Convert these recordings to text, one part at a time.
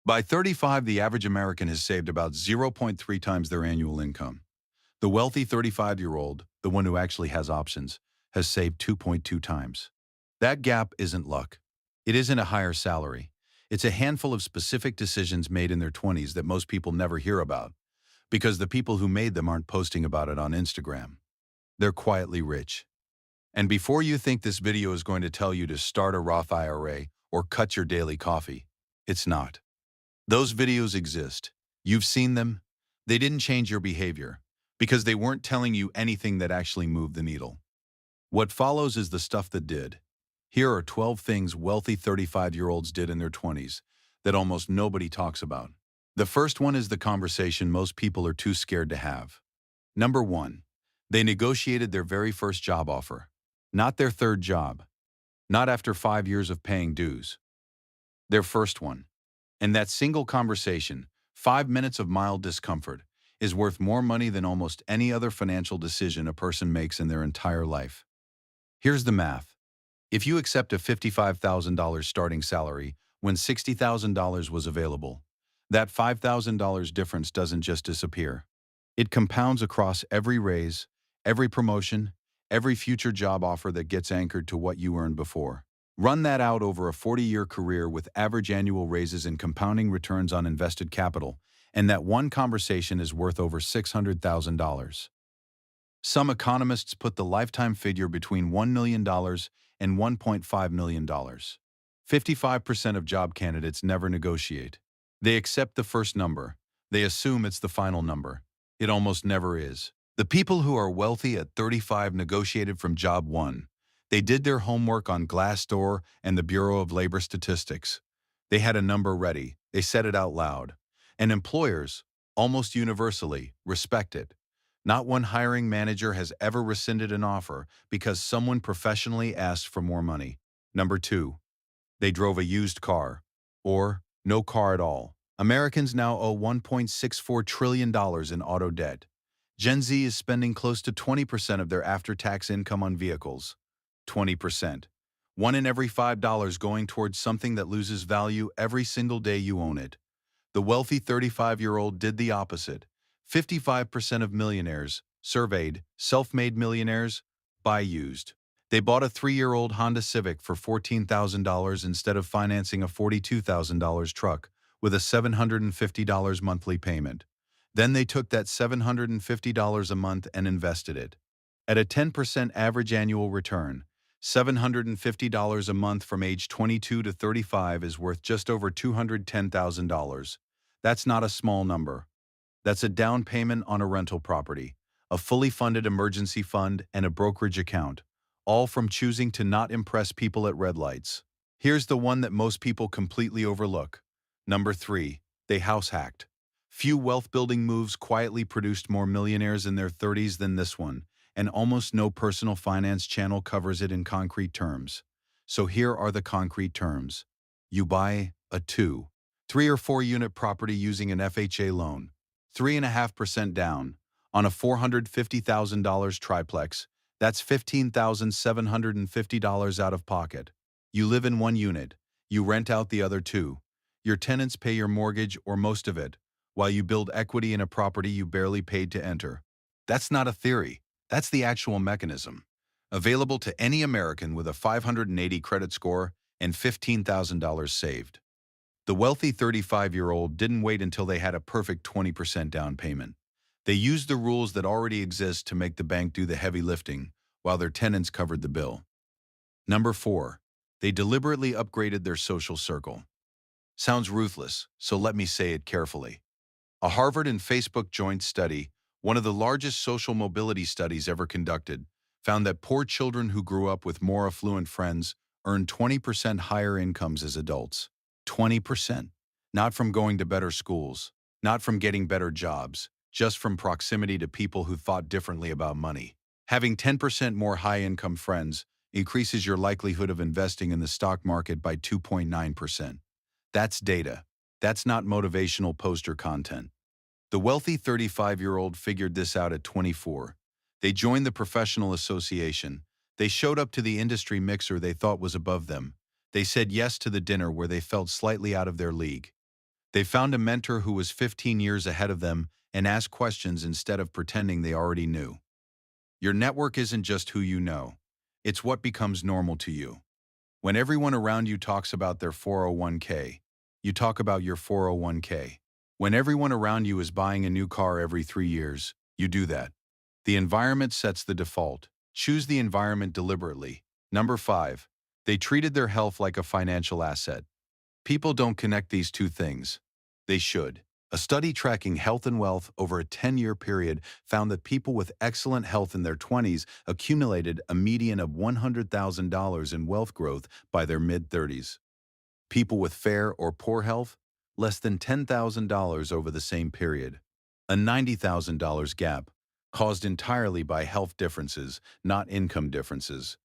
By 35, the average American has saved about 0.3 times their annual income. The wealthy 35-year-old, the one who actually has options, has saved 2.2 times. That gap isn't luck. It isn't a higher salary. It's a handful of specific decisions made in their 20s that most people never hear about, because the people who made them aren't posting about it on Instagram. They're quietly rich. And before you think this video is going to tell you to start a Roth IRA or cut your daily coffee, it's not. Those videos exist. You've seen them. They didn't change your behavior because they weren't telling you anything that actually moved the needle. What follows is the stuff that did. Here are 12 things wealthy 35-year-olds did in their 20s that almost nobody talks about. The first one is the conversation most people are too scared to have. Number 1. They negotiated their very first job offer. Not their third job. Not after 5 years of paying dues. Their first one. And that single conversation, 5 minutes of mild discomfort, is worth more money than almost any other financial decision a person makes in their entire life. Here's the math. If you accept a $55,000 starting salary when $60,000 was available, that $5,000 difference doesn't just disappear. It compounds across every raise, every promotion, every future job offer that gets anchored to what you earned before. Run that out over a 40-year career with average annual raises and compounding returns on invested capital, and that one conversation is worth over $600,000. Some economists put the lifetime figure between $1 million and $1.5 million. 55% of job candidates never negotiate. They accept the first number. They assume it's the final number. It almost never is. The people who are wealthy at 35 negotiated from job one. They did their homework on Glassdoor and the Bureau of Labor Statistics. They had a number ready. They said it out loud. And employers, almost universally, respect it. Not one hiring manager has ever rescinded an offer because someone professionally asked for more money. Number 2. They drove a used car. Or no car at all. Americans now owe $1.64 trillion in auto debt. Gen Z is spending close to 20% of their after-tax income on vehicles. 20%. One in every $5 going towards something that loses value every single day you own it. The wealthy 35-year-old did the opposite. 55% of millionaires, surveyed, self-made millionaires, buy used. They bought a 3-year-old Honda Civic for $14,000 instead of financing a $42,000 truck with a $750 monthly payment. Then they took that $750 a month and invested it. At a 10% average annual return, $750 a month from age 22 to 35 is worth just over $210,000. That's not a small number. That's a down payment on a rental property, a fully funded emergency fund, and a brokerage account, all from choosing to not impress people at red lights. Here's the one that most people completely overlook. Number 3. They house hacked. Few wealth-building moves quietly produced more millionaires in their 30s than this one, and almost no personal finance channel covers it in concrete terms. So here are the concrete terms. You buy a 2, 3 or 4 unit property using an FHA loan, 3.5% down, on a $450,000 triplex. That's $15,750 out of pocket. You live in one unit. You rent out the other 2. Your tenants pay your mortgage or most of it, while you build equity in a property you barely paid to enter. That's not a theory. That's the actual mechanism. Available to any American with a 580 credit score and $15,000 saved. The wealthy 35-year-old didn't wait until they had a perfect 20% down payment. They used the rules that already exist to make the bank do the heavy lifting, while their tenants covered the bill. Number 4. They deliberately upgraded their social circle. Sounds ruthless, so let me say it carefully. A Harvard and Facebook joint study, one of the largest social mobility studies ever conducted, found that poor children who grew up with more affluent friends earned 20% higher incomes as adults. 20%. Not from going to better schools, not from getting better jobs, just from proximity to people who thought differently about money. Having 10% more high-income friends increases your likelihood of investing in the stock market by 2.9%. That's data. That's not motivational poster content. The wealthy 35-year-old figured this out at 24. They joined the professional association. They showed up to the industry mixer they thought was above them. They said yes to the dinner where they felt slightly out of their league. They found a mentor who was 15 years ahead of them and asked questions instead of pretending they already knew. Your network isn't just who you know. It's what becomes normal to you. When everyone around you talks about their 401k, you talk about your 401k. When everyone around you is buying a new car every 3 years, you do that. The environment sets the default. Choose the environment deliberately. Number 5. They treated their health like a financial asset. People don't connect these two things. They should. A study tracking health and wealth over a 10-year period found that people with excellent health in their 20s accumulated a median of $100,000 in wealth growth by their mid-30s. People with fair or poor health, less than $10,000 over the same period. A $90,000 gap, caused entirely by health differences, not income differences.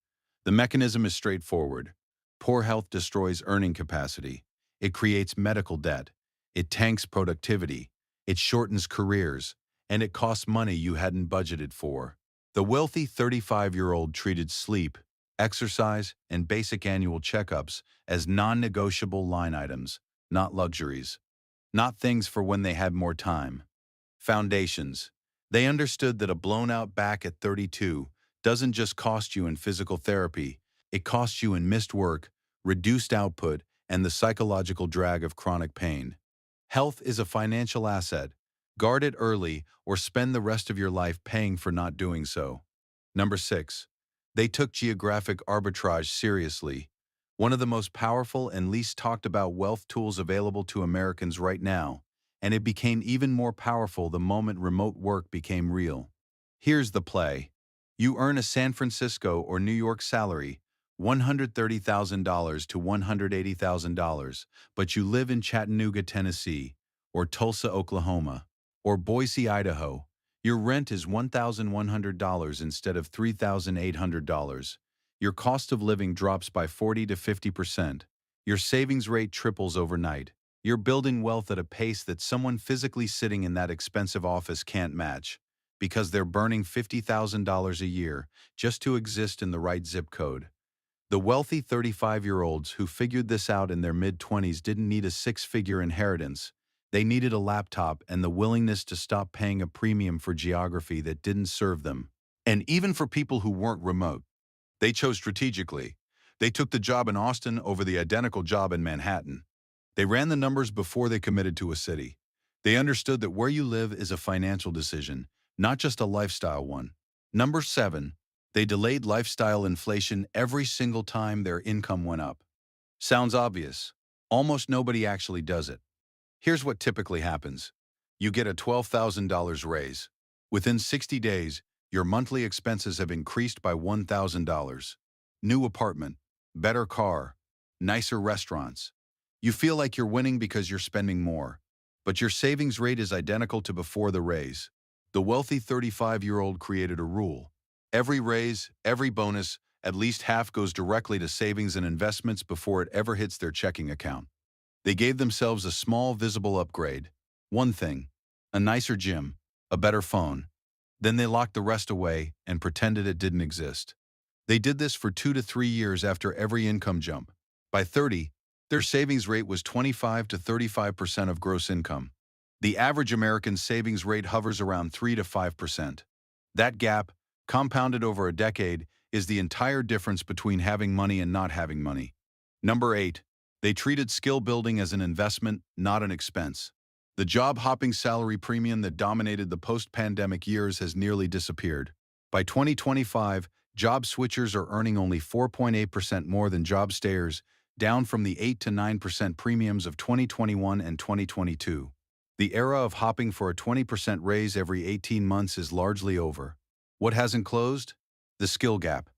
The mechanism is straightforward. Poor health destroys earning capacity. It creates medical debt. It tanks productivity. It shortens careers. And it costs money you hadn't budgeted for. The wealthy 35-year-old treated sleep, exercise, and basic annual checkups as non-negotiable line items, not luxuries. Not things for when they had more time. Foundations. They understood that a blown-out back at 32 doesn't just cost you in physical therapy, it costs you in missed work, reduced output, and the psychological drag of chronic pain. Health is a financial asset. Guard it early or spend the rest of your life paying for not doing so. Number 6. They took geographic arbitrage seriously. One of the most powerful and least talked about wealth tools available to Americans right now, and it became even more powerful the moment remote work became real. Here's the play. You earn a San Francisco or New York salary, $130,000 to $180,000, but you live in Chattanooga, Tennessee, or Tulsa, Oklahoma, or Boise, Idaho. Your rent is $1,100 instead of $3,800. Your cost of living drops by 40 to 50%. Your savings rate triples overnight. You're building wealth at a pace that someone physically sitting in that expensive office can't match, because they're burning $50,000 a year just to exist in the right zip code. The wealthy 35-year-olds who figured this out in their mid-20s didn't need a six-figure inheritance. They needed a laptop and the willingness to stop paying a premium for geography that didn't serve them. And even for people who weren't remote, they chose strategically. They took the job in Austin over the identical job in Manhattan. They ran the numbers before they committed to a city. They understood that where you live is a financial decision, not just a lifestyle one. Number 7. They delayed lifestyle inflation every single time their income went up. Sounds obvious. Almost nobody actually does it. Here's what typically happens. You get a $12,000 raise. Within 60 days, your monthly expenses have increased by $1,000. New apartment, better car, nicer restaurants. You feel like you're winning because you're spending more, but your savings rate is identical to before the raise. The wealthy 35-year-old created a rule. Every raise, every bonus, at least half goes directly to savings and investments before it ever hits their checking account. They gave themselves a small visible upgrade. One thing, a nicer gym, a better phone. Then they locked the rest away and pretended it didn't exist. They did this for 2 to 3 years after every income jump. By 30, their savings rate was 25 to 35% of gross income. The average American savings rate hovers around 3 to 5%. That gap, compounded over a decade, is the entire difference between having money and not having money. Number 8. They treated skill building as an investment, not an expense. The job-hopping salary premium that dominated the post-pandemic years has nearly disappeared. By 2025, job switchers are earning only 4.8% more than job stayers, down from the 8 to 9% premiums of 2021 and 2022. The era of hopping for a 20% raise every 18 months is largely over. What hasn't closed? The skill gap.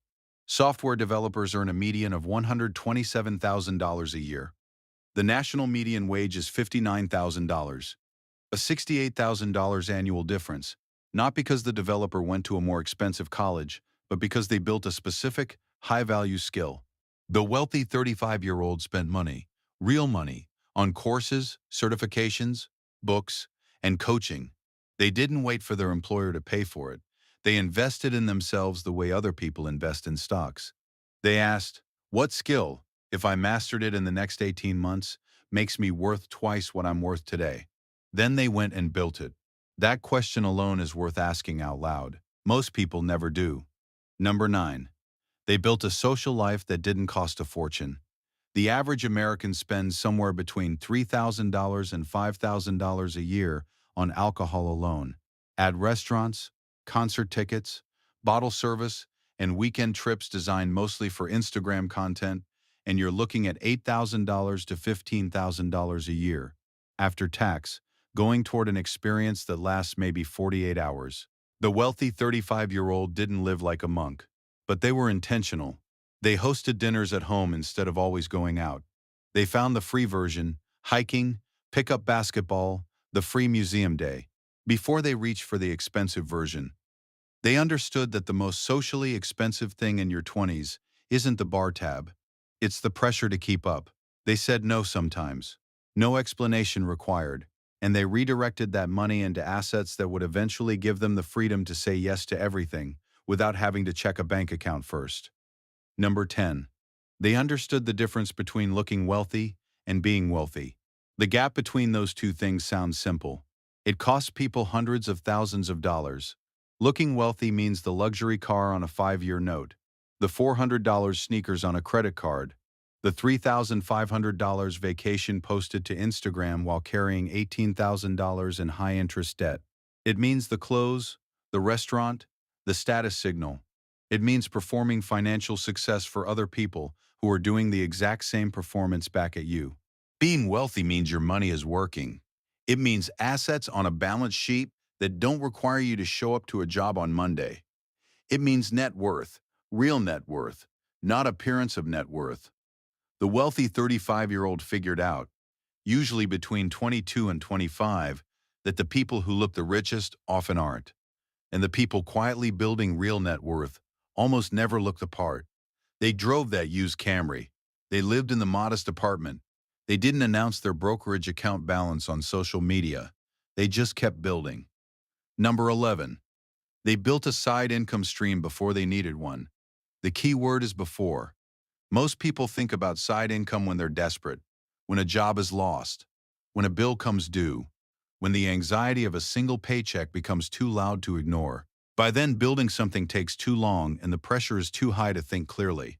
Software developers earn a median of $127,000 a year. The national median wage is $59,000. A $68,000 annual difference, not because the developer went to a more expensive college, but because they built a specific, high-value skill. The wealthy 35-year-old spent money, real money, on courses, certifications, books, and coaching. They didn't wait for their employer to pay for it. They invested in themselves the way other people invest in stocks. They asked, what skill, if I mastered it in the next 18 months, makes me worth twice what I'm worth today. Then they went and built it. That question alone is worth asking out loud. Most people never do. Number 9. They built a social life that didn't cost a fortune. The average American spends somewhere between $3,000 and $5,000 a year on alcohol alone. Add restaurants, concert tickets, bottle service, and weekend trips designed mostly for Instagram content, and you're looking at $8,000 to $15,000 a year, after tax, going toward an experience that lasts maybe 48 hours. The wealthy 35-year-old didn't live like a monk, but they were intentional. They hosted dinners at home instead of always going out. They found the free version, hiking, pick-up basketball, the free museum day, before they reached for the expensive version. They understood that the most socially expensive thing in your 20s isn't the bar tab. It's the pressure to keep up. They said no sometimes. No explanation required. And they redirected that money into assets that would eventually give them the freedom to say yes to everything without having to check a bank account first. Number 10. They understood the difference between looking wealthy and being wealthy. The gap between those two things sounds simple. It costs people hundreds of thousands of dollars. Looking wealthy means the luxury car on a 5-year note, the $400 sneakers on a credit card, the $3,500 vacation posted to Instagram while carrying $18,000 in high-interest debt. It means the clothes, the restaurant, the status signal. It means performing financial success for other people who are doing the exact same performance back at you. Being wealthy means your money is working. It means assets on a balance sheet that don't require you to show up to a job on Monday. It means net worth, real net worth, not appearance of net worth. The wealthy 35-year-old figured out, usually between 22 and 25, that the people who look the richest often aren't. And the people quietly building real net worth almost never look the part. They drove that used Camry. They lived in the modest apartment. They didn't announce their brokerage account balance on social media. They just kept building. Number 11. They built a side income stream before they needed one. The key word is before. Most people think about side income when they're desperate, when a job is lost, when a bill comes due, when the anxiety of a single paycheck becomes too loud to ignore. By then, building something takes too long and the pressure is too high to think clearly.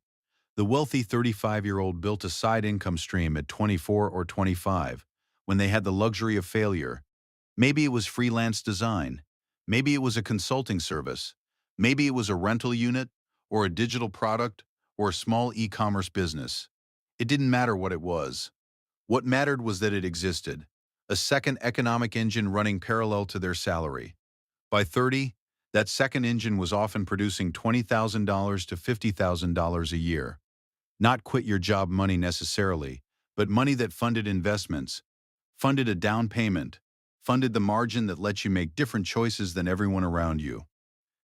The wealthy 35-year-old built a side income stream at 24 or 25, when they had the luxury of failure. Maybe it was freelance design. Maybe it was a consulting service. Maybe it was a rental unit, or a digital product, or a small e-commerce business. It didn't matter what it was. What mattered was that it existed, a second economic engine running parallel to their salary. By 30, that second engine was often producing $20,000 to $50,000 a year. Not quit your job money necessarily, but money that funded investments, funded a down payment, funded the margin that lets you make different choices than everyone around you.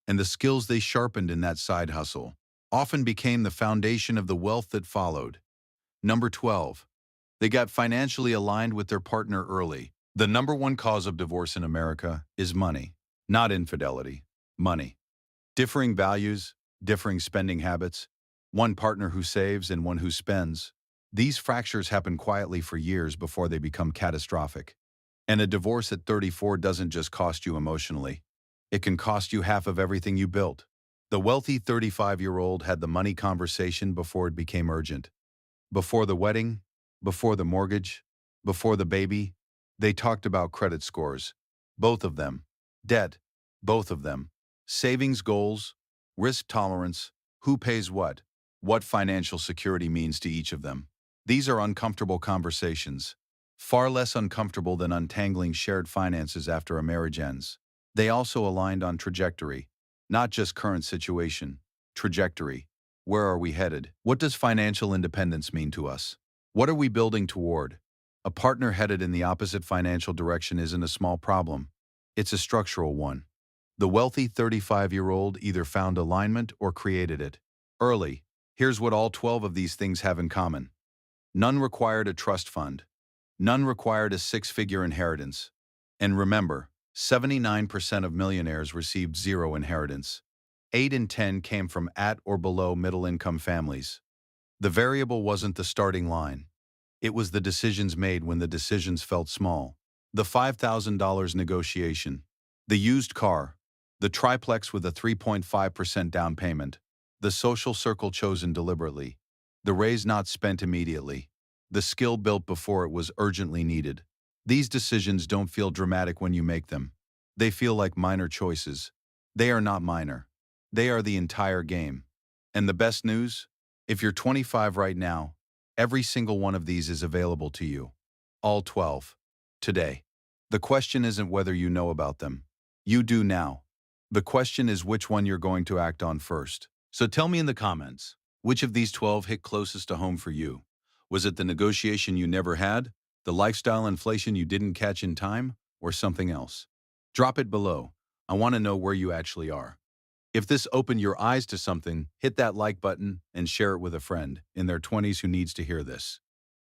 And the skills they sharpened in that side hustle often became the foundation of the wealth that followed. Number 12. They got financially aligned with their partner early. The number one cause of divorce in America is money, not infidelity. Money. Differing values, differing spending habits, one partner who saves and one who spends. These fractures happen quietly for years before they become catastrophic. And a divorce at 34 doesn't just cost you emotionally. It can cost you half of everything you built. The wealthy 35-year-old had the money conversation before it became urgent. Before the wedding, before the mortgage, before the baby, they talked about credit scores. Both of them. Debt. Both of them. Savings goals, risk tolerance, who pays what financial security means to each of them. These are uncomfortable conversations, far less uncomfortable than untangling shared finances after a marriage ends. They also aligned on trajectory, not just current situation, trajectory. Where are we headed? What does financial independence mean to us? What are we building toward? A partner headed in the opposite financial direction isn't a small problem. It's a structural one. The wealthy 35-year-old either found alignment or created it. Early. Here's what all 12 of these things have in common. None required a trust fund. None required a six-figure inheritance. And remember, 79% of millionaires received zero inheritance. 8 in 10 came from at or below middle-income families. The variable wasn't the starting line. It was the decisions made when the decisions felt small. The $5,000 negotiation. The used car. The triplex with a 3.5% down payment. The social circle chosen deliberately. The raise not spent immediately. The skill built before it was urgently needed. These decisions don't feel dramatic when you make them. They feel like minor choices. They are not minor. They are the entire game. And the best news? If you're 25 right now, every single one of these is available to you. All 12. Today. The question isn't whether you know about them. You do now. The question is which one you're going to act on first. So tell me in the comments, which of these 12 hit closest to home for you? Was it the negotiation you never had, the lifestyle inflation you didn't catch in time, or something else? Drop it below. I want to know where you actually are. If this opened your eyes to something, hit that like button and share it with a friend in their 20s who needs to hear this.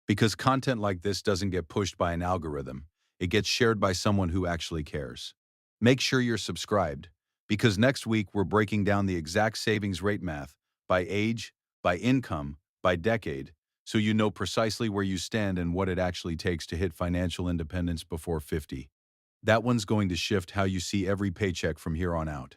Because content like this doesn't get pushed by an algorithm, it gets shared by someone who actually cares. Make sure you're subscribed, because next week we're breaking down the exact savings rate math by age, by income, by decade, so you know precisely where you stand and what it actually takes to hit financial independence before 50. That one's going to shift how you see every paycheck from here on out.